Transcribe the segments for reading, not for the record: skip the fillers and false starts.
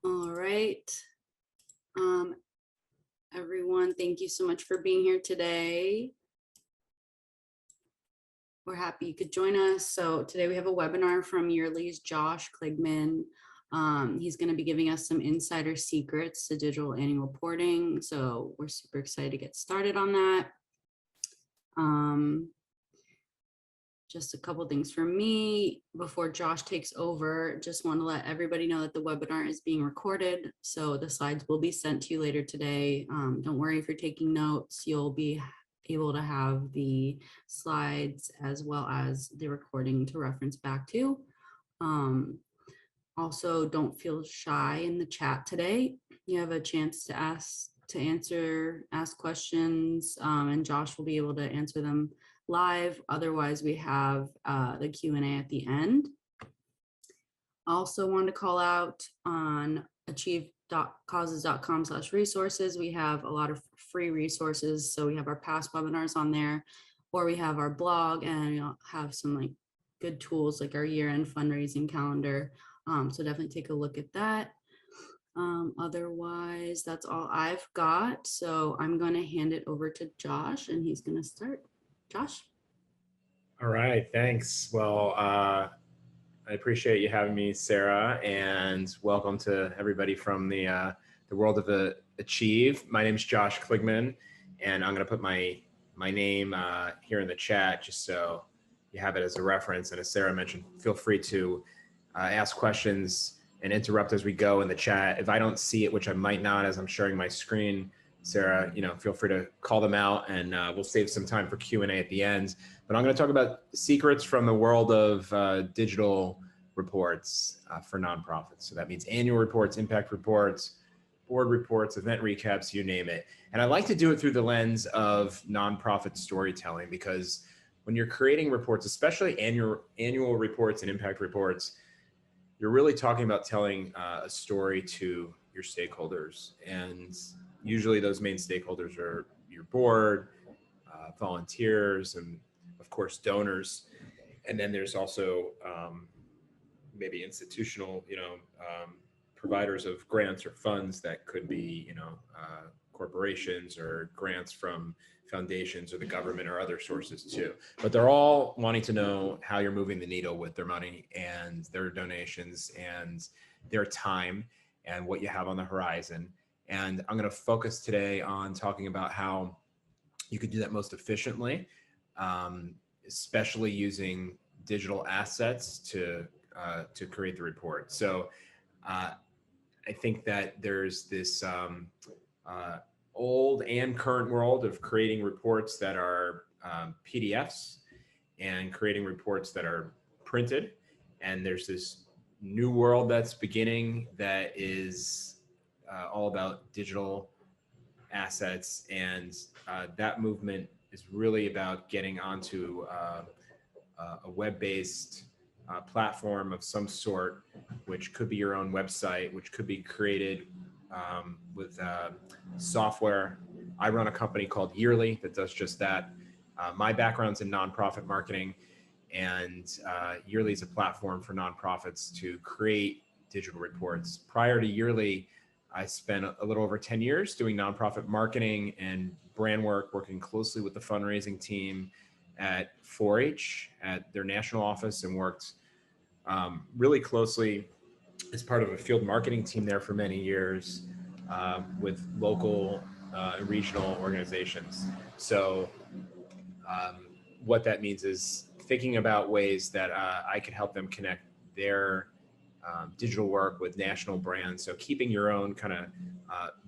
All right. Um, everyone, thank you so much for being here today. We're happy you could join us. So today we have a webinar from Yearly's Josh Kligman. He's going to be giving us some insider secrets to digital annual reporting. So we're super excited to get started on that. Just a couple things for me before Josh takes over. Just want to let everybody know that the webinar is being recorded, so the slides will be sent to you later today. Don't worry if you're taking notes, you'll be able to have the slides as well as the recording to reference back to. Also, don't feel shy in the chat today. You have a chance to ask questions, and Josh will be able to answer them live. Otherwise, we have the Q&A at the end. I also want to call out on achieve.causes.com/resources. We have a lot of free resources. So we have our past webinars on there, or we have our blog, and we'll have some like good tools like our year-end fundraising calendar. So definitely take a look at that. Otherwise, that's all I've got. So I'm going to hand it over to Josh, and he's going to start. Josh? All right, thanks. Well, I appreciate you having me, Sarah, and welcome to everybody from the world of Achieve. My name is Josh Kligman, and I'm going to put my name here in the chat just so you have it as a reference. And as Sarah mentioned, feel free to ask questions and interrupt as we go in the chat. If I don't see it, which I might not as I'm sharing my screen, Sarah, feel free to call them out, and we'll save some time for Q&A at the end. But I'm going to talk about secrets from the world of digital reports for nonprofits. So that means annual reports, impact reports, board reports, event recaps, you name it. And I like to do it through the lens of nonprofit storytelling, because when you're creating reports, especially annual reports and impact reports, you're really talking about telling a story to your stakeholders. And usually those main stakeholders are your board, volunteers, and of course donors. And then there's also maybe institutional, providers of grants or funds that could be, corporations or grants from foundations or the government or other sources too. But they're all wanting to know how you're moving the needle with their money and their donations and their time and what you have on the horizon. And I'm going to focus today on talking about how you could do that most efficiently, especially using digital assets to create the report. So I think that there's this old and current world of creating reports that are PDFs and creating reports that are printed. And there's this new world that's beginning that is all about digital assets. And that movement is really about getting onto a web-based platform of some sort, which could be your own website, which could be created with software. I run a company called Yearly that does just that. My background's in nonprofit marketing, and Yearly is a platform for nonprofits to create digital reports. Prior to Yearly, I spent a little over 10 years doing nonprofit marketing and brand work, working closely with the fundraising team at 4-H at their national office, and worked really closely as part of a field marketing team there for many years with local and regional organizations. So what that means is thinking about ways that I could help them connect their digital work with national brands. So keeping your own kind of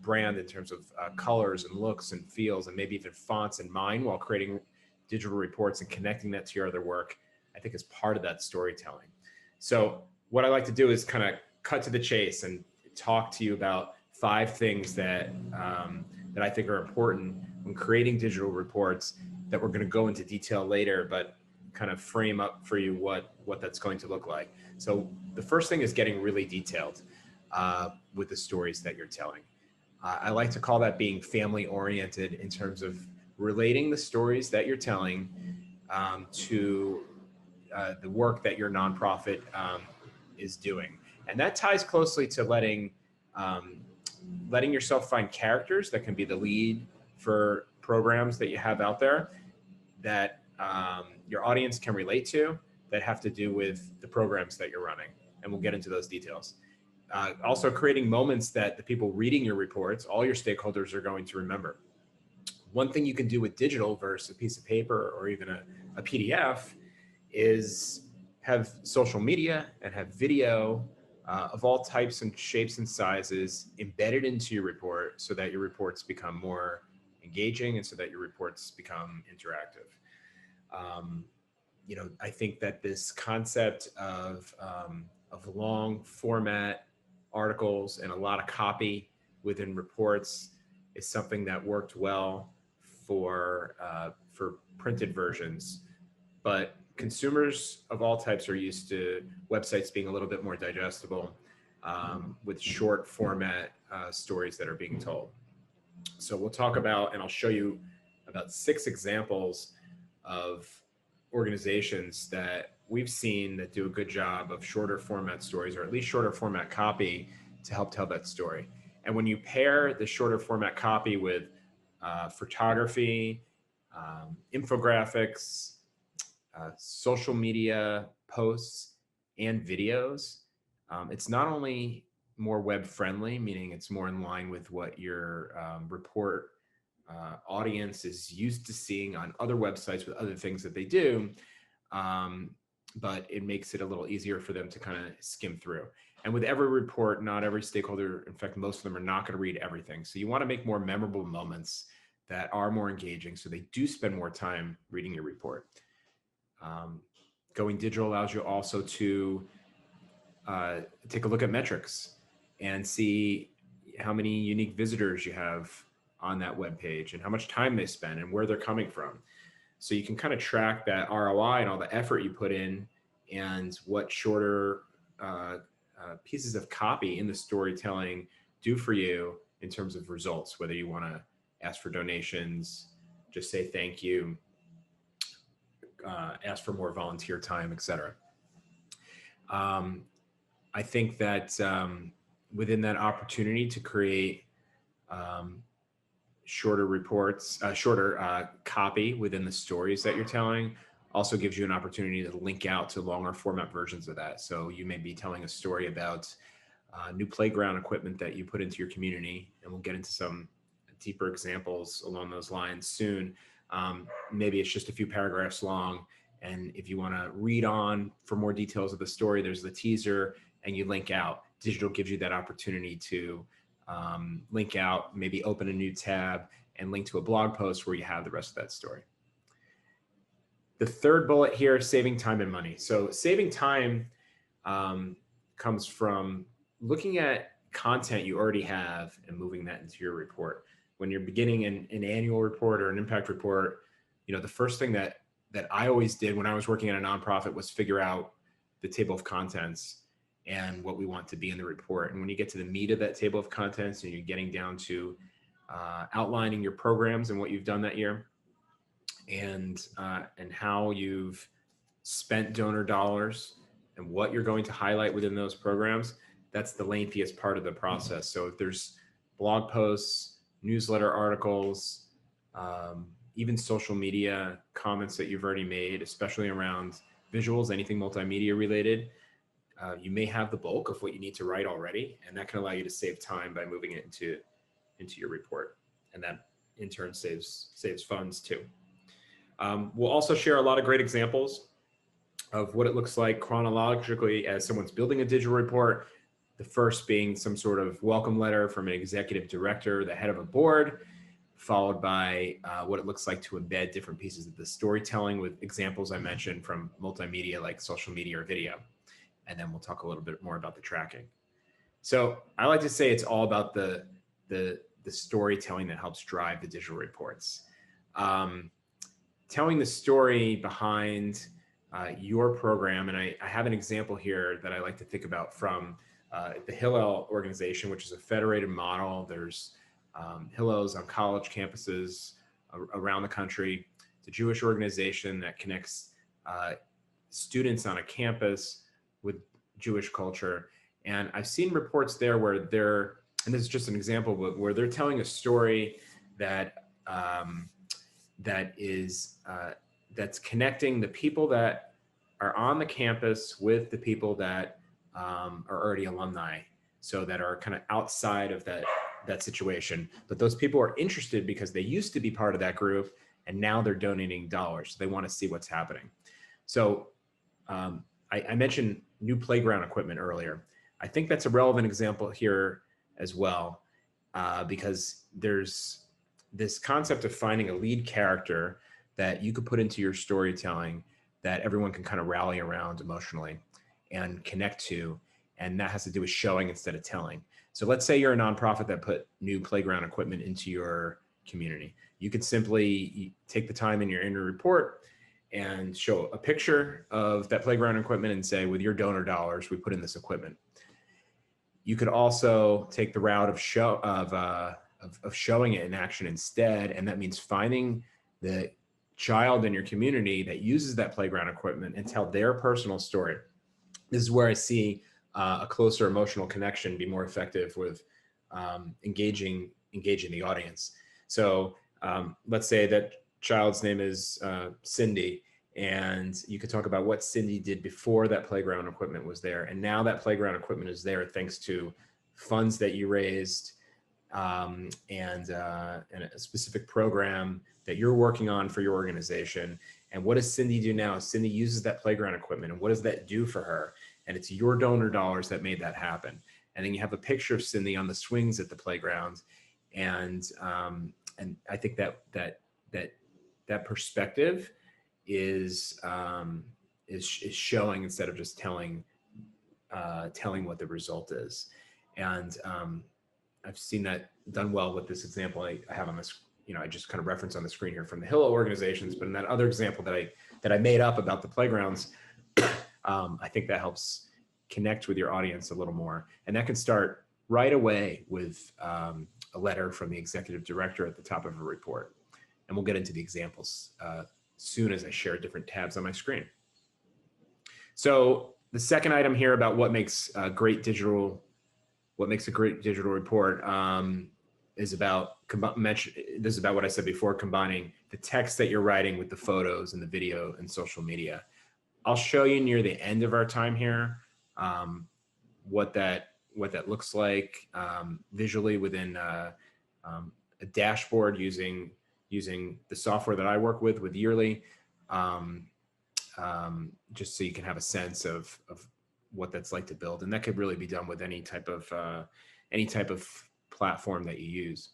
brand in terms of colors and looks and feels, and maybe even fonts in mind while creating digital reports and connecting that to your other work, I think is part of that storytelling. So what I like to do is kind of cut to the chase and talk to you about 5 things that that I think are important when creating digital reports, that we're going to go into detail later, but kind of frame up for you what that's going to look like. So the first thing is getting really detailed with the stories that you're telling. I like to call that being family oriented in terms of relating the stories that you're telling to the work that your nonprofit is doing. And that ties closely to letting um, letting yourself find characters that can be the lead for programs that you have out there that your audience can relate to, that have to do with the programs that you're running. And we'll get into those details. Also creating moments that the people reading your reports, all your stakeholders, are going to remember. One thing you can do with digital versus a piece of paper or even a PDF is have social media and have video of all types and shapes and sizes embedded into your report so that your reports become more engaging and so that your reports become interactive. I think that this concept of long format articles and a lot of copy within reports is something that worked well for printed versions, but consumers of all types are used to websites being a little bit more digestible with short format stories that are being told. So we'll talk about, and I'll show you about 6 examples of organizations that we've seen that do a good job of shorter format stories, or at least shorter format copy, to help tell that story. And when you pair the shorter format copy with photography, infographics, social media posts, and videos, it's not only more web friendly, meaning it's more in line with what your report audience is used to seeing on other websites with other things that they do, but it makes it a little easier for them to kind of skim through. And with every report, not every stakeholder, in fact, most of them are not going to read everything. So you want to make more memorable moments that are more engaging so they do spend more time reading your report. Going digital allows you also to take a look at metrics and see how many unique visitors you have on that web page and how much time they spend and where they're coming from. So you can kind of track that ROI and all the effort you put in and what shorter pieces of copy in the storytelling do for you in terms of results, whether you want to ask for donations, just say thank you, ask for more volunteer time, etc. I think that within that opportunity to create shorter reports, shorter copy within the stories that you're telling, also gives you an opportunity to link out to longer format versions of that. So you may be telling a story about new playground equipment that you put into your community, and we'll get into some deeper examples along those lines soon. Maybe it's just a few paragraphs long, and if you want to read on for more details of the story, there's the teaser, and you link out. Digital gives you that opportunity to link out, maybe open a new tab and link to a blog post where you have the rest of that story. The third bullet here is saving time and money. So saving time comes from looking at content you already have and moving that into your report. When you're beginning an annual report or an impact report, the first thing that I always did when I was working at a nonprofit was figure out the table of contents and what we want to be in the report. And when you get to the meat of that table of contents and you're getting down to outlining your programs and what you've done that year, and how you've spent donor dollars and what you're going to highlight within those programs, that's the lengthiest part of the process. So if there's blog posts, newsletter articles, even social media comments that you've already made, especially around visuals, anything multimedia related, you may have the bulk of what you need to write already, and that can allow you to save time by moving it into your report, and that in turn saves funds too. We'll also share a lot of great examples of what it looks like chronologically as someone's building a digital report. The first being some sort of welcome letter from an executive director, the head of a board, followed by what it looks like to embed different pieces of the storytelling with examples I mentioned from multimedia like social media or video. And then we'll talk a little bit more about the tracking. So I like to say it's all about the storytelling that helps drive the digital reports. Telling the story behind your program, and I have an example here that I like to think about from the Hillel organization, which is a federated model. There's Hillels on college campuses around the country. It's a Jewish organization that connects students on a campus with Jewish culture. And I've seen reports there where they're and this is just an example, but where they're telling a story that that is that's connecting the people that are on the campus with the people that are already alumni, so that are kind of outside of that situation. But those people are interested because they used to be part of that group, and now they're donating dollars. They want to see what's happening. So I mentioned new playground equipment earlier. I think that's a relevant example here as well, because there's this concept of finding a lead character that you could put into your storytelling that everyone can kind of rally around emotionally and connect to. And that has to do with showing instead of telling. So let's say you're a nonprofit that put new playground equipment into your community. You could simply take the time in your annual report and show a picture of that playground equipment and say, with your donor dollars, we put in this equipment. You could also take the route of showing it in action instead, and that means finding the child in your community that uses that playground equipment and tell their personal story. This is where I see a closer emotional connection be more effective with engaging the audience. So let's say that child's name is Cindy, and you could talk about what Cindy did before that playground equipment was there, and now that playground equipment is there thanks to funds that you raised, and a specific program that you're working on for your organization. And what does Cindy do now? Cindy uses that playground equipment, and what does that do for her? And it's your donor dollars that made that happen. And then you have a picture of Cindy on the swings at the playground, and I think that perspective is showing instead of just telling what the result is. And I've seen that done well with this example I have on this, I just kind of reference on the screen here from the Hill organizations, but in that other example that I made up about the playgrounds, I think that helps connect with your audience a little more. And that can start right away with a letter from the executive director at the top of a report. And we'll get into the examples soon as I share different tabs on my screen. So the second item here about what makes a great digital report is about this is about what I said before, combining the text that you're writing with the photos and the video and social media. I'll show you near the end of our time here what that looks like visually within a dashboard using the software that I work with Yearly, just so you can have a sense of what that's like to build. And that could really be done with any type of platform that you use.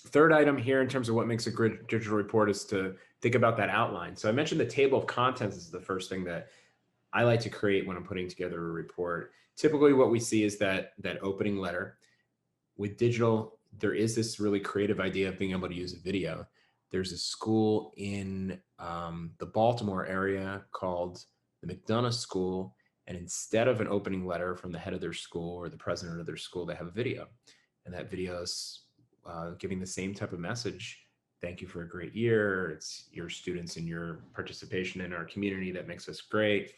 Third item here in terms of what makes a great digital report is to think about that outline. So I mentioned the table of contents is the first thing that I like to create when I'm putting together a report. Typically what we see is that opening letter. With digital, there is this really creative idea of being able to use a video. There's a school in the Baltimore area called the Mcdonough School, and instead of an opening letter from the head of their school or the president of their school, they have a video. And that video is giving the same type of message. Thank you for a great year. It's your students and your participation in our community that makes us great.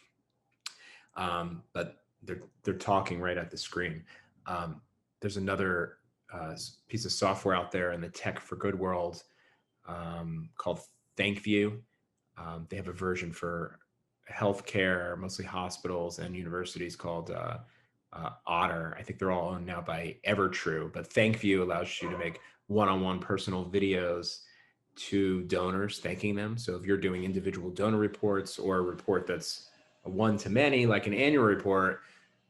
But they're talking right at the screen. There's another piece of software out there in the tech for good world called ThankView. They have a version for healthcare, mostly hospitals and universities, called Otter. I think they're all owned now by Evertrue, but ThankView allows you to make one-on-one personal videos to donors thanking them. So if you're doing individual donor reports or a report that's a one-to-many, like an annual report,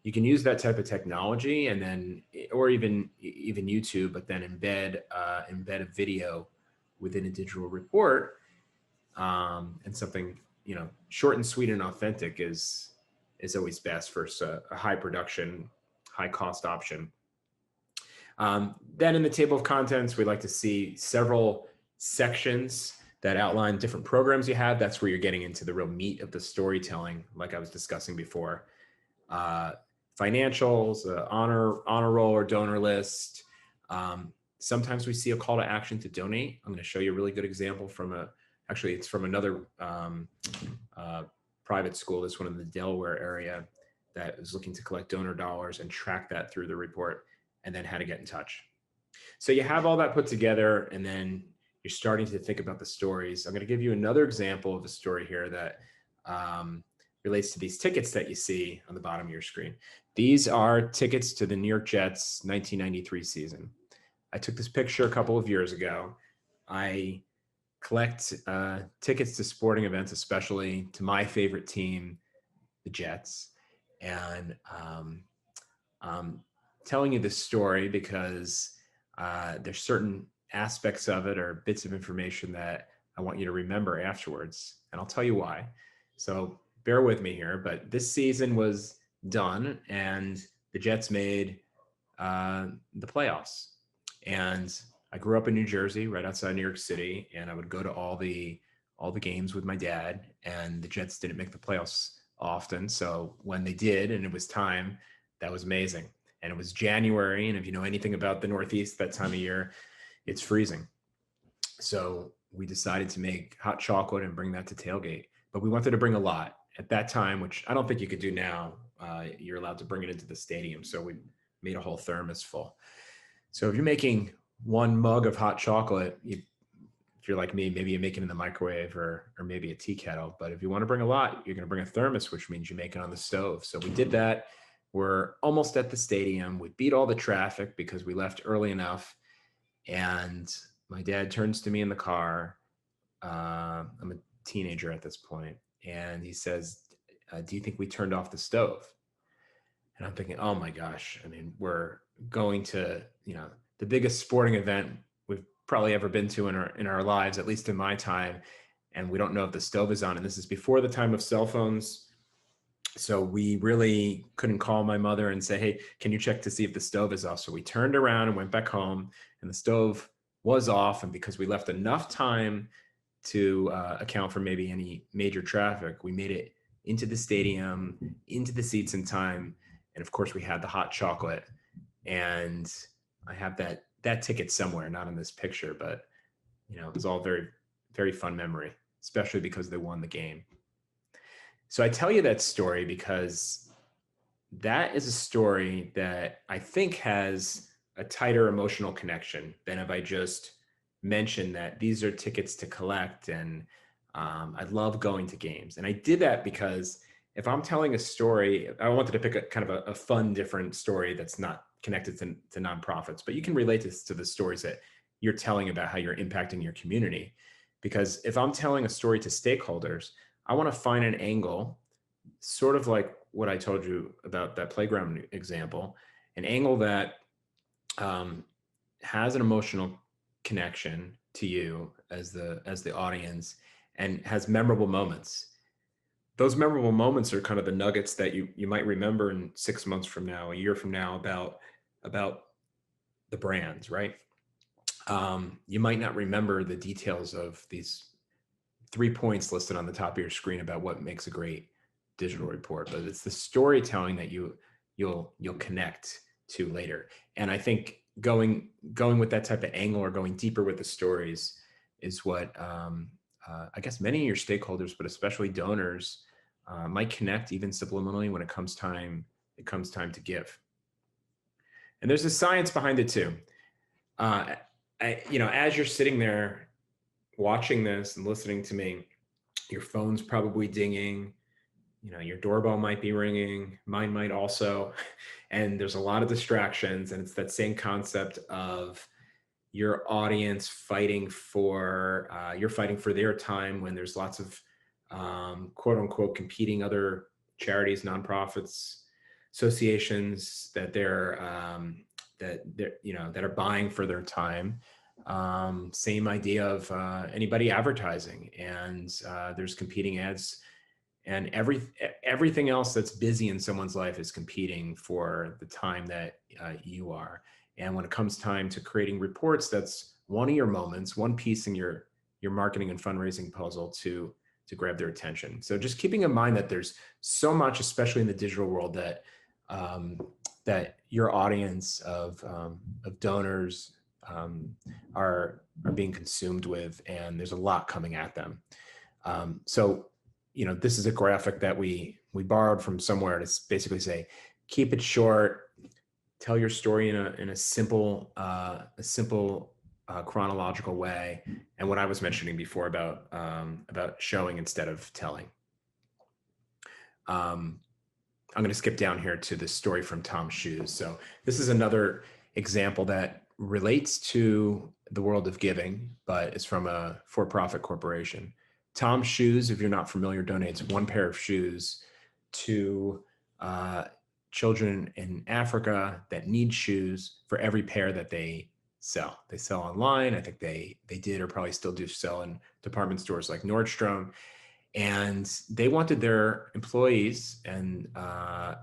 you can use that type of technology, and then, or even YouTube, but then embed a video within a digital report, and something short and sweet and authentic is always best versus a high production, high cost option. Then in the table of contents, we like to see several sections that outline different programs you have. That's where you're getting into the real meat of the storytelling, like I was discussing before. Financials, honor roll or donor list. Sometimes we see a call to action to donate. I'm going to show you a really good example from it's from another private school, this one in the Delaware area, that is looking to collect donor dollars and track that through the report. and then how to get in touch. So you have all that put together, and then you're starting to think about the stories. I'm going to give you another example of a story here that relates to these tickets that you see on the bottom of your screen. These are tickets to the New York Jets 1993 season. I took this picture a couple of years ago. I collect tickets to sporting events, especially to my favorite team, the Jets. And I'm telling you this story because there's certain aspects of it or bits of information that I want you to remember afterwards. And I'll tell you why. So bear with me here, but this season was done and the Jets made the playoffs. And I grew up in New Jersey, right outside New York City, and I would go to all the games with my dad. And the Jets didn't make the playoffs often, so when they did, and it was time, that was amazing. And it was January, and if you know anything about the Northeast, that time of year, it's freezing. So we decided to make hot chocolate and bring that to tailgate. But we wanted to bring a lot at that time, which I don't think you could do now. You're allowed to bring it into the stadium, so we made a whole thermos full. So if you're making one mug of hot chocolate, if you're like me, maybe you make it in the microwave or maybe a tea kettle. But if you want to bring a lot, you're going to bring a thermos, which means you make it on the stove. So we did that. We're almost at the stadium. We beat all the traffic because we left early enough. And my dad turns to me in the car. I'm a teenager at this point, and he says, do you think we turned off the stove? And I'm thinking, oh my gosh, I mean, we're going to, the biggest sporting event we've probably ever been to in our lives, at least in my time. And we don't know if the stove is on. And this is before the time of cell phones. So we really couldn't call my mother and say, hey, can you check to see if the stove is off? So we turned around and went back home, and the stove was off. And because we left enough time to account for maybe any major traffic, we made it into the stadium, into the seats in time. And of course we had the hot chocolate, and I have that ticket somewhere, not in this picture, but it was all very, very fun memory, especially because they won the game. So I tell you that story because that is a story that I think has a tighter emotional connection than if I just mentioned that these are tickets to collect and I love going to games. And I did that because if I'm telling a story, I wanted to pick a kind of a fun, different story that's not connected to nonprofits, but you can relate this to the stories that you're telling about how you're impacting your community. Because if I'm telling a story to stakeholders, I want to find an angle, sort of like what I told you about that playground example, an angle that has an emotional connection to you as the audience and has memorable moments. Those memorable moments are kind of the nuggets that you might remember in 6 months from now, a year from now, about the brands, right? You might not remember the details of these 3 points listed on the top of your screen about what makes a great digital report, but it's the storytelling that you'll connect to later. And I think going with that type of angle or going deeper with the stories is what I guess many of your stakeholders, but especially donors, might connect even subliminally when it comes time to give. And there's a science behind it too. As you're sitting there watching this and listening to me, your phone's probably dinging, your doorbell might be ringing, mine might also, and there's a lot of distractions. And it's that same concept of your audience fighting for their time when there's lots of quote unquote competing other charities, nonprofits, associations that that are buying for their time. Same idea of anybody advertising, and there's competing ads, and everything else that's busy in someone's life is competing for the time that you are. And when it comes time to creating reports, that's one of your moments, one piece in your marketing and fundraising puzzle to grab their attention. So just keeping in mind that there's so much, especially in the digital world, that that your audience of donors are being consumed with, and there's a lot coming at them. So this is a graphic that we borrowed from somewhere to basically say, keep it short, tell your story in a simple chronological way, and what I was mentioning before about showing instead of telling. I'm going to skip down here to the story from Tom's Shoes. So this is another example that relates to the world of giving, but it's from a for-profit corporation. Tom's Shoes, if you're not familiar, donates one pair of shoes to children in Africa that need shoes for every pair that they sell. They sell online. I think they did or probably still do sell in department stores like Nordstrom. And they wanted their employees and the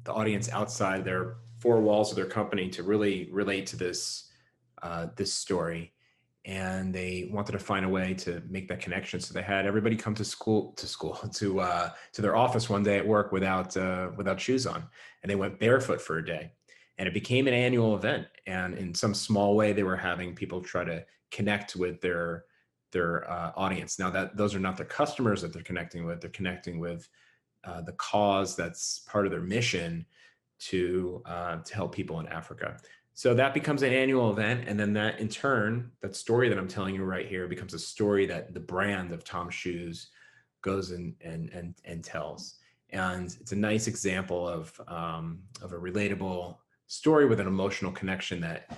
audience outside their four walls of their company to really relate to this story, and they wanted to find a way to make that connection. So they had everybody come to their office one day at work without shoes on, and they went barefoot for a day, and it became an annual event. And in some small way, they were having people try to connect with their audience. Now that those are not the customers that they're connecting with, they're connecting with the cause that's part of their mission to help people in Africa. So that becomes an annual event, and then that in turn, that story that I'm telling you right here becomes a story that the brand of Tom's Shoes goes and tells. And it's a nice example of a relatable story with an emotional connection that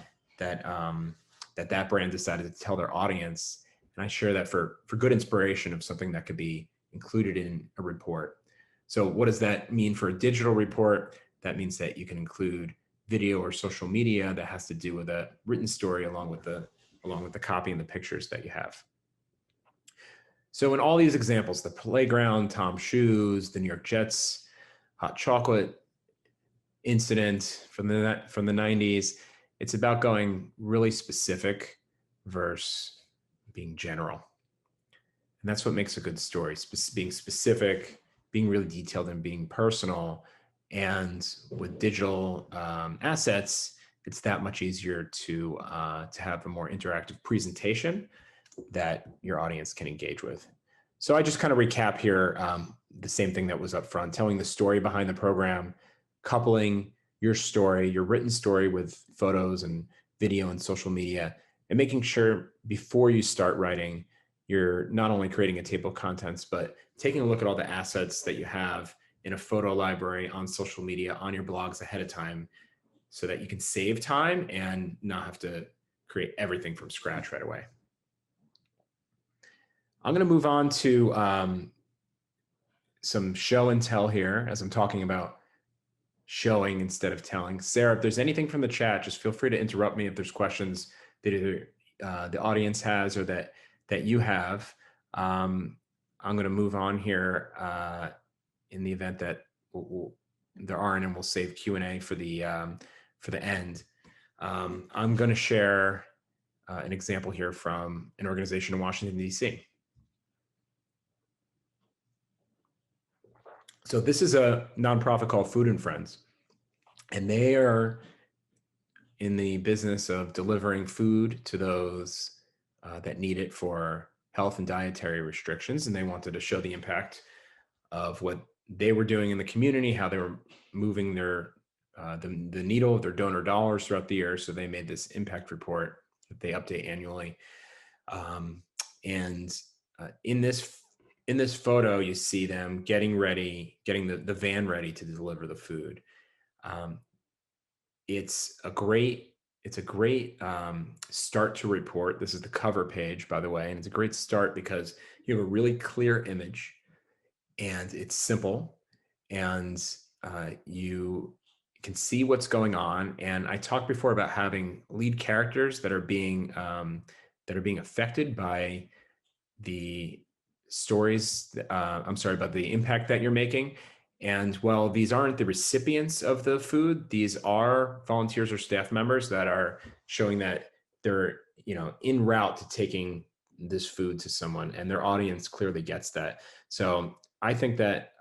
brand decided to tell their audience. And I share that for good inspiration of something that could be included in a report. So what does that mean for a digital report? That means that you can include video or social media that has to do with a written story along with the copy and the pictures that you have. So in all these examples, the playground, Tom's Shoes, the New York Jets, hot chocolate incident from the 90s, it's about going really specific versus being general. And that's what makes a good story, being specific, being really detailed, and being personal. And with digital assets, it's that much easier to have a more interactive presentation that your audience can engage with. So I just kind of recap here the same thing that was up front, telling the story behind the program, coupling your story, your written story, with photos and video and social media, and making sure before you start writing, you're not only creating a table of contents, but taking a look at all the assets that you have in a photo library, on social media, on your blogs ahead of time, so that you can save time and not have to create everything from scratch right away. I'm going to move on to some show and tell here, as I'm talking about showing instead of telling. Sarah, if there's anything from the chat, just feel free to interrupt me if there's questions that either the audience has or that you have. I'm going to move on here in the event that there aren't, and we'll save Q&A for the end. I'm going to share an example here from an organization in Washington, D.C. So this is a nonprofit called Food and Friends, and they are in the business of delivering food to those that need it for health and dietary restrictions. And they wanted to show the impact of what they were doing in the community, how they were moving their the needle of their donor dollars throughout the year. So they made this impact report that they update annually. In this photo, you see them getting the van ready to deliver the food. It's a great start to report. This is the cover page, by the way, and it's a great start because you have a really clear image, and it's simple, and you can see what's going on. And I talked before about having lead characters that are being affected by the stories. About the impact that you're making. And while these aren't the recipients of the food, these are volunteers or staff members that are showing that they're en route to taking this food to someone, and their audience clearly gets that. So I think that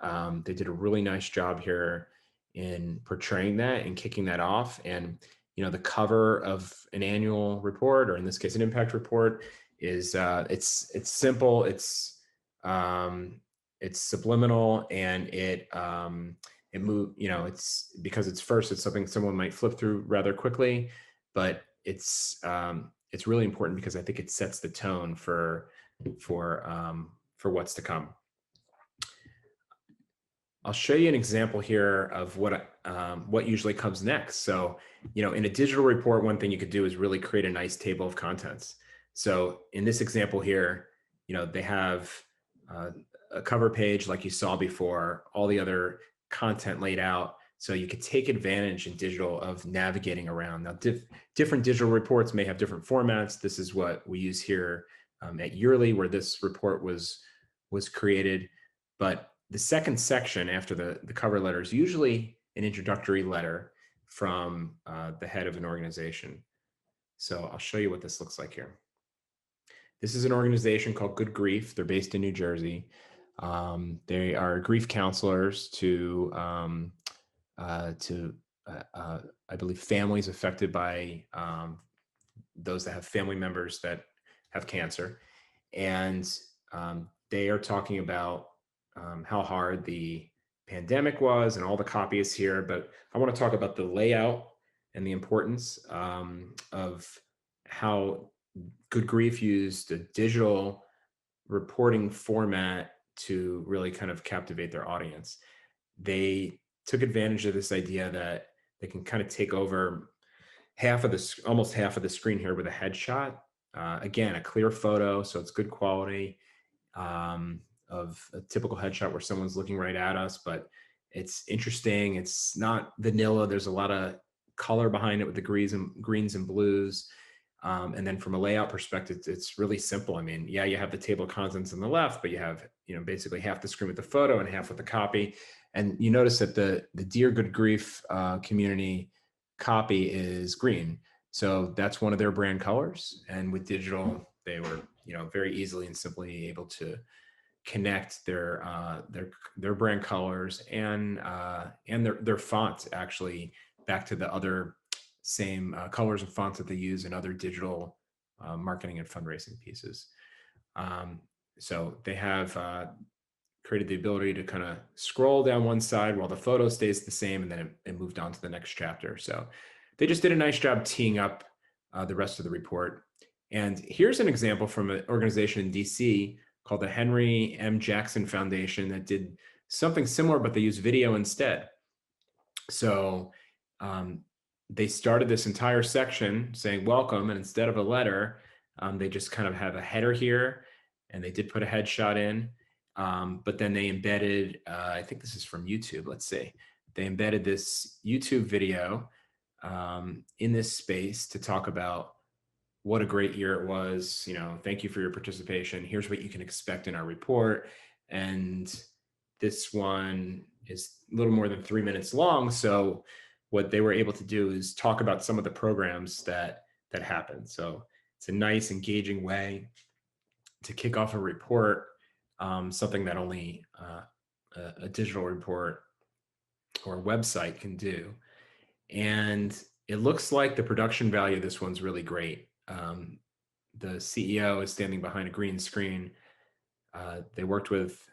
they did a really nice job here in portraying that and kicking that off. And the cover of an annual report, or in this case an impact report, is it's simple, it's subliminal, and it move, it's because it's first, it's something someone might flip through rather quickly, but it's really important because I think it sets the tone for what's to come. I'll show you an example here of what usually comes next. So, in a digital report, one thing you could do is really create a nice table of contents. So in this example here, they have uh, a cover page like you saw before, all the other content laid out. So you could take advantage in digital of navigating around. Now, different digital reports may have different formats. This is what we use here at Yearly, where this report was created. But the second section after the cover letter is usually an introductory letter from the head of an organization. So I'll show you what this looks like here. This is an organization called Good Grief. They're based in New Jersey. They are grief counselors to I believe, families affected by those that have family members that have cancer. And they are talking about how hard the pandemic was, and all the copy is here. But I want to talk about the layout and the importance of how Good Grief used a digital reporting format to really kind of captivate their audience. They took advantage of this idea that they can kind of take over almost half of the screen here with a headshot. Again, a clear photo, so it's good quality of a typical headshot where someone's looking right at us, but it's interesting. It's not vanilla. There's a lot of color behind it with the greens and blues. And then from a layout perspective, it's really simple. I mean, yeah, you have the table of contents on the left, but you have, basically half the screen with the photo and half with the copy. And you notice that the Dear Good Grief community copy is green. So that's one of their brand colors. And with digital, they were, very easily and simply able to connect their brand colors and their font actually back to the other same colors and fonts that they use in other digital marketing and fundraising pieces. So they have created the ability to kind of scroll down one side while the photo stays the same, and then it moved on to the next chapter. So they just did a nice job teeing up the rest of the report. And here's an example from an organization in DC called the Henry M. Jackson Foundation that did something similar, but they used video instead. So they started this entire section saying welcome, and instead of a letter, they just kind of have a header here, and they did put a headshot in, but then they embedded, I think this is from YouTube, let's see. They embedded this YouTube video in this space to talk about what a great year it was. Thank you for your participation. Here's what you can expect in our report. And this one is a little more than 3 minutes long. So what they were able to do is talk about some of the programs that happened. So it's a nice, engaging way to kick off a report, something that only a digital report or a website can do. And it looks like the production value of this one's really great. The CEO is standing behind a green screen. They worked with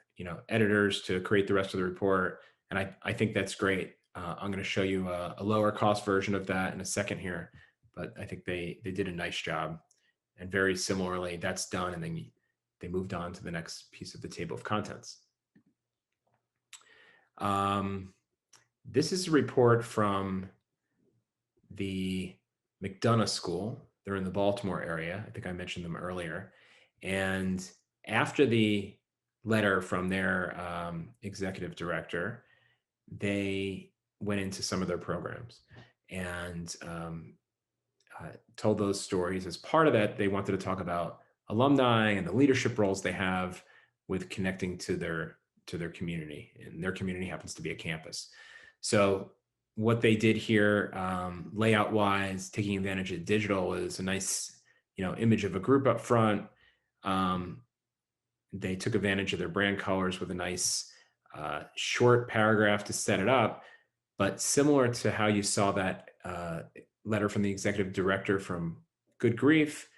editors to create the rest of the report, and I think that's great. I'm going to show you a lower cost version of that in a second here, but I think they did a nice job. And very similarly, that's done, and then they moved on to the next piece of the table of contents. This is a report from the Mcdonough School. They're in the Baltimore area. I think I mentioned them earlier. And after the letter from their executive director, they went into some of their programs and told those stories. As part of that, they wanted to talk about alumni and the leadership roles they have with connecting to their community. And their community happens to be a campus. So what they did here, layout wise, taking advantage of digital, is a nice, image of a group up front. They took advantage of their brand colors with a nice short paragraph to set it up. But similar to how you saw that letter from the executive director from Good Grief,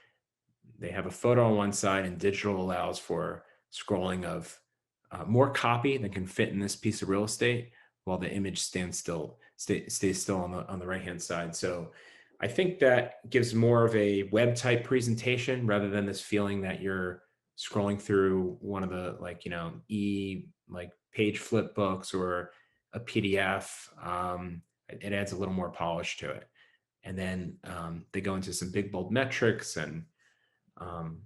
they have a photo on one side, and digital allows for scrolling of more copy than can fit in this piece of real estate, while the image stays still on the right hand side. So I think that gives more of a web type presentation rather than this feeling that you're scrolling through one of the like page flip books or a PDF. It adds a little more polish to it. And then they go into some big bold metrics um,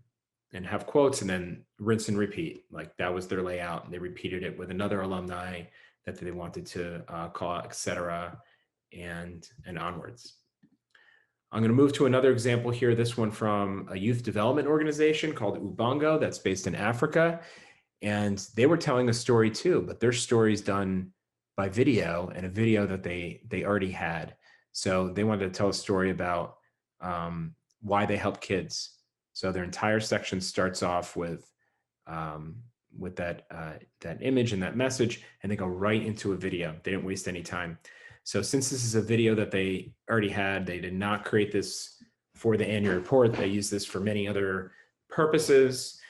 and have quotes, and then rinse and repeat. Like that was their layout, and they repeated it with another alumni that they wanted to call out, etc., and onwards. I'm going to move to another example here. This one from a youth development organization called Ubongo that's based in Africa. And they were telling a story too, but their story is done by video, and a video that they already had. So they wanted to tell a story about why they help kids. So their entire section starts off with that image and that message, and they go right into a video. They didn't waste any time. So since this is a video that they already had, they did not create this for the annual report. They use this for many other purposes.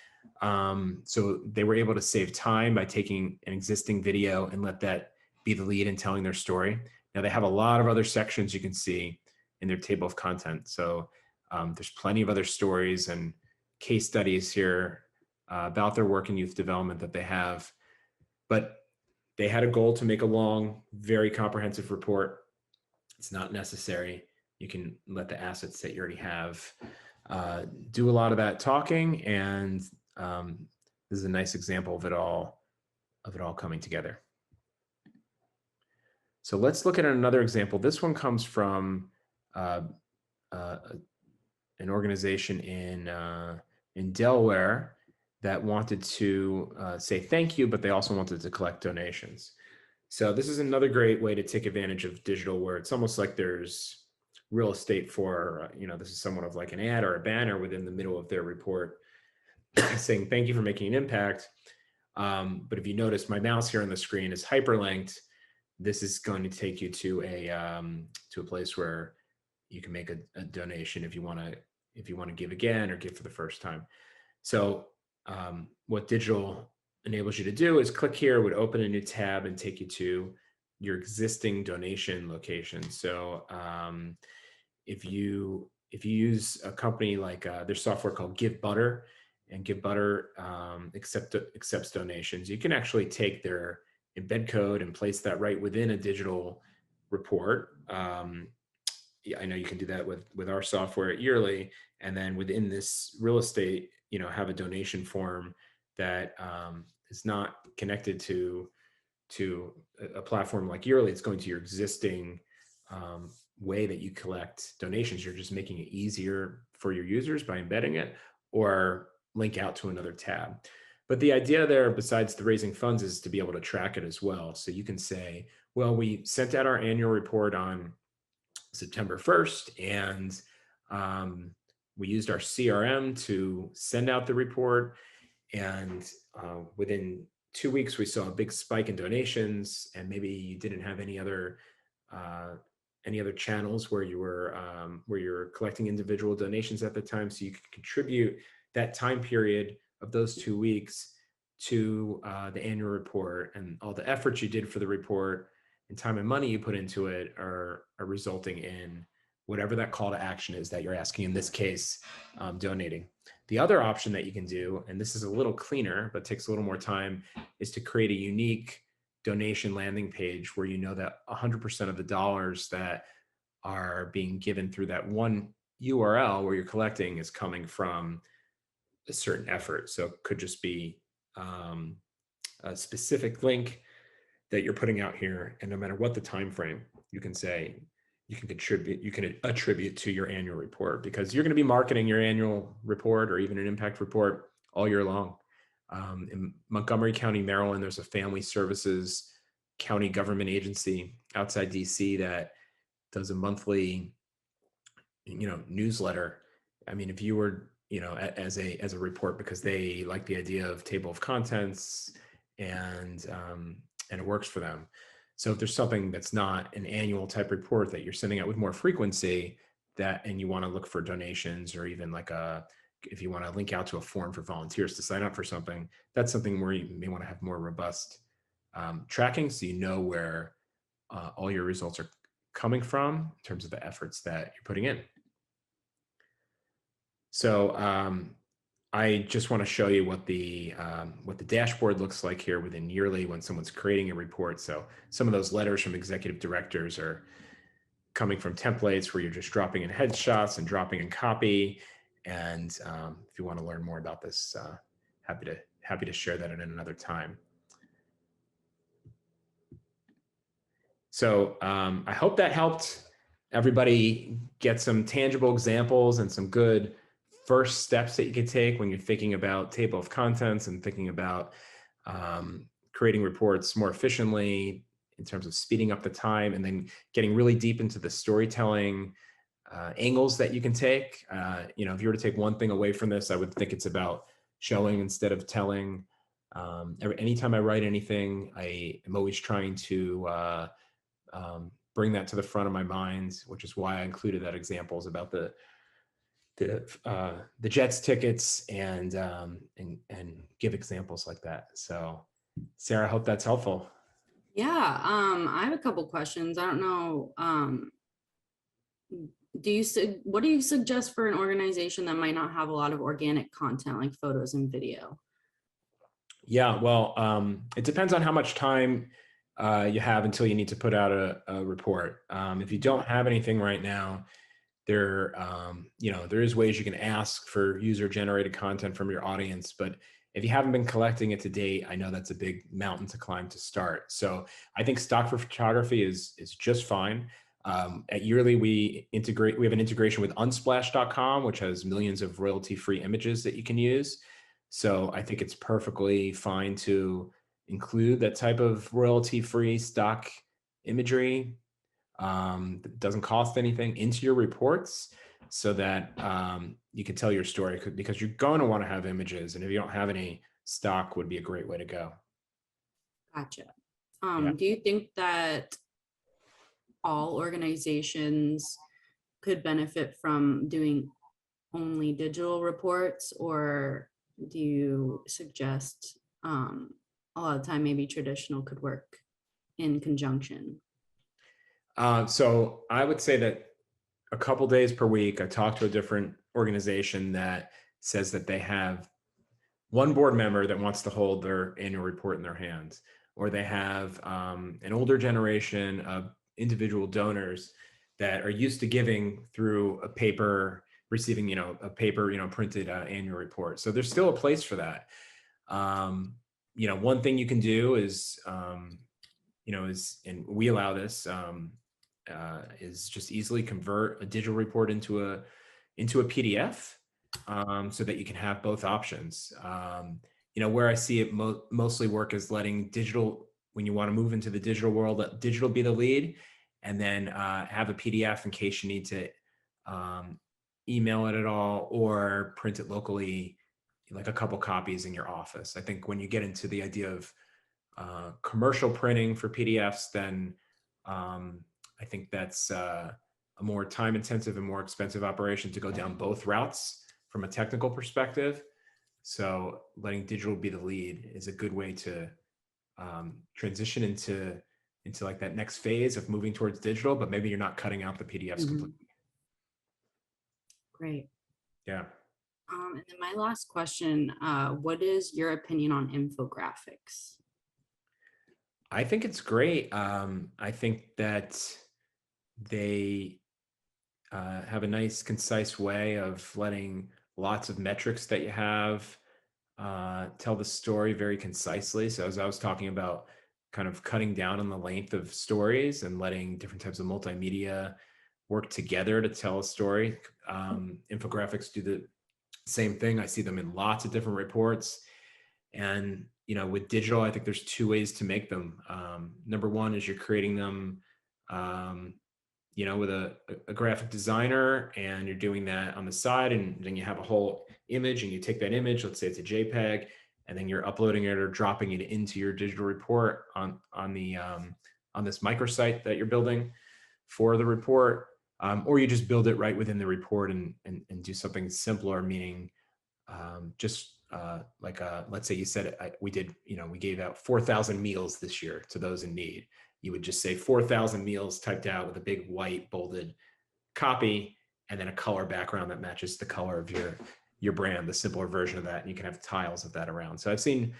So they were able to save time by taking an existing video and let that be the lead in telling their story. Now they have a lot of other sections you can see in their table of content. So there's plenty of other stories and case studies here about their work in youth development that they have. But they had a goal to make a long, very comprehensive report. It's not necessary. You can let the assets that you already have do a lot of that talking, and this is a nice example of it all coming together. So let's look at another example. This one comes from an organization in Delaware that wanted to say thank you, but they also wanted to collect donations. So this is another great way to take advantage of digital, where it's almost like there's real estate for, this is somewhat of like an ad or a banner within the middle of their report saying thank you for making an impact. But if you notice, my mouse here on the screen is hyperlinked. This is going to take you to a place where you can make a donation if you want to give again or give for the first time. So what digital enables you to do is click here, would open a new tab and take you to your existing donation location. So if you use a company like there's software called Give Butter, and Give Butter accepts donations, you can actually take their embed code and place that right within a digital report. I know you can do that with our software at Yearly, and then within this real estate, have a donation form that is not connected to a platform like Yearly. It's going to your existing way that you collect donations. You're just making it easier for your users by embedding it, or link out to another tab. But the idea there, besides the raising funds, is to be able to track it as well. So you can say, well, we sent out our annual report on September 1st, and we used our CRM to send out the report. And within 2 weeks, we saw a big spike in donations, and maybe you didn't have any other channels where you were collecting individual donations at the time. So you could contribute that time period of those 2 weeks to the annual report, and all the efforts you did for the report and time and money you put into it are resulting in whatever that call to action is that you're asking, in this case, donating. The other option that you can do, and this is a little cleaner, but takes a little more time, is to create a unique donation landing page where you know that 100% of the dollars that are being given through that one URL where you're collecting is coming from a certain effort. So it could just be a specific link that you're putting out here, and no matter what the time frame, you can say you can attribute to your annual report, because you're going to be marketing your annual report or even an impact report all year long. In Montgomery County, Maryland, there's a family services county government agency outside DC that does a monthly newsletter. I mean, if you were as a report, because they like the idea of table of contents, and it works for them. So if there's something that's not an annual type report that you're sending out with more frequency, and you want to look for donations, or even if you want to link out to a form for volunteers to sign up for something, that's something where you may want to have more robust tracking, so you know where all your results are coming from in terms of the efforts that you're putting in. So I just want to show you what the dashboard looks like here within Yearly when someone's creating a report. So some of those letters from executive directors are coming from templates where you're just dropping in headshots and dropping in copy. And if you want to learn more about this, happy to share that at another time. So I hope that helped everybody get some tangible examples and some good first steps that you could take when you're thinking about table of contents and thinking about creating reports more efficiently in terms of speeding up the time, and then getting really deep into the storytelling angles that you can take. If you were to take one thing away from this, I would think it's about showing instead of telling. Anytime I write anything, I am always trying to bring that to the front of my mind, which is why I included that examples about the Jets tickets and give examples like that. So, Sarah, I hope that's helpful. Yeah, I have a couple questions. I don't know. What do you suggest for an organization that might not have a lot of organic content like photos and video? Yeah, well, it depends on how much time you have until you need to put out a report. If you don't have anything right now, there is ways you can ask for user-generated content from your audience, but if you haven't been collecting it to date, I know that's a big mountain to climb to start. So I think stock for photography is just fine. At Yearly, we have an integration with unsplash.com, which has millions of royalty-free images that you can use. So I think it's perfectly fine to include that type of royalty-free stock imagery that doesn't cost anything into your reports, so that you can tell your story, because you're going to want to have images, and if you don't have any, stock would be a great way to go. Gotcha. Yeah. Do you think that all organizations could benefit from doing only digital reports, or do you suggest a lot of time maybe traditional could work in conjunction? So I would say that a couple days per week, I talk to a different organization that says that they have one board member that wants to hold their annual report in their hands, or they have an older generation of individual donors that are used to giving through a paper, receiving, a paper, printed annual report. So there's still a place for that. One thing you can do is, and we allow this, is just easily convert a digital report into a PDF, so that you can have both options. Where I see it mostly work is letting digital, when you want to move into the digital world, let digital be the lead, and then have a PDF in case you need to email it at all or print it locally, like a couple copies in your office. I think when you get into the idea of commercial printing for PDFs, then I think that's a more time-intensive and more expensive operation to go down both routes from a technical perspective. So letting digital be the lead is a good way to transition into like that next phase of moving towards digital, but maybe you're not cutting out the PDFs completely. Great. Yeah. And then my last question, what is your opinion on infographics? I think it's great. I think that they have a nice, concise way of letting lots of metrics that you have tell the story very concisely. So as I was talking about kind of cutting down on the length of stories and letting different types of multimedia work together to tell a story, infographics do the same thing. I see them in lots of different reports. And, with digital, I think there's two ways to make them. Number one is you're creating them, with a graphic designer, and you're doing that on the side, and then you have a whole image, and you take that image, let's say it's a JPEG, and then you're uploading it or dropping it into your digital report on this microsite that you're building for the report, or you just build it right within the report and do something simpler, meaning let's say you said we gave out 4,000 meals this year to those in need. you would just say 4,000 meals typed out with a big white bolded copy, and then a color background that matches the color of your brand, the simpler version of that. And you can have tiles of that around. So I've seen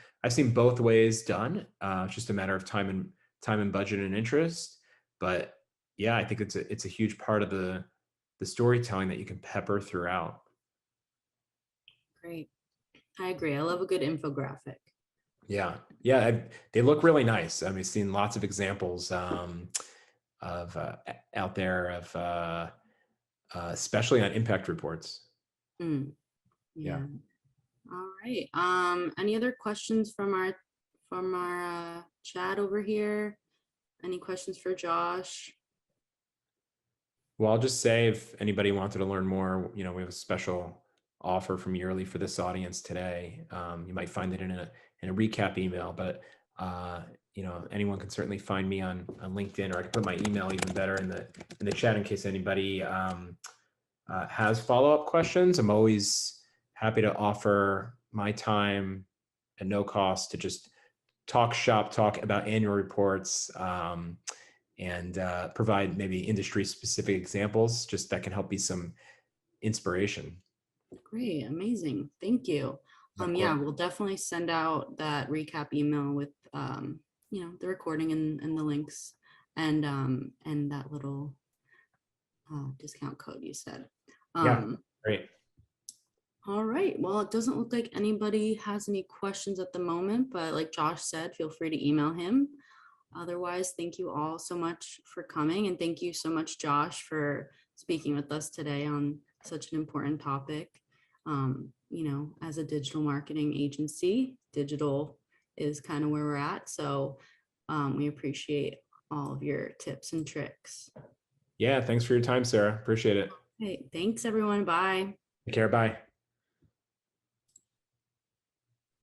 both ways done. It's just a matter of time and budget and interest. But yeah, I think it's a huge part of the storytelling that you can pepper throughout. Great. I agree. I love a good infographic. Yeah, yeah, they look really nice. I mean, I've seen lots of examples of out there of especially on impact reports. Mm, Yeah. yeah. All right. Any other questions from our chat over here? Any questions for Josh? Well, I'll just say if anybody wanted to learn more, we have a special offer from Yearly for this audience today. You might find it in a recap email, but anyone can certainly find me on LinkedIn, or I can put my email even better in the chat in case anybody has follow-up questions. I'm always happy to offer my time at no cost to just talk about annual reports. And provide maybe industry-specific examples just that can help be some inspiration. Great, amazing. Thank you. Yeah, we'll definitely send out that recap email with the recording and the links and that little discount code you said. Yeah, great. All right. Well, it doesn't look like anybody has any questions at the moment, but like Josh said, feel free to email him. Otherwise, thank you all so much for coming. And thank you so much, Josh, for speaking with us today on such an important topic. As a digital marketing agency, digital is kind of where we're at. So we appreciate all of your tips and tricks. Yeah, thanks for your time, Sarah. Appreciate it. Hey, thanks everyone. Bye. Take care. Bye.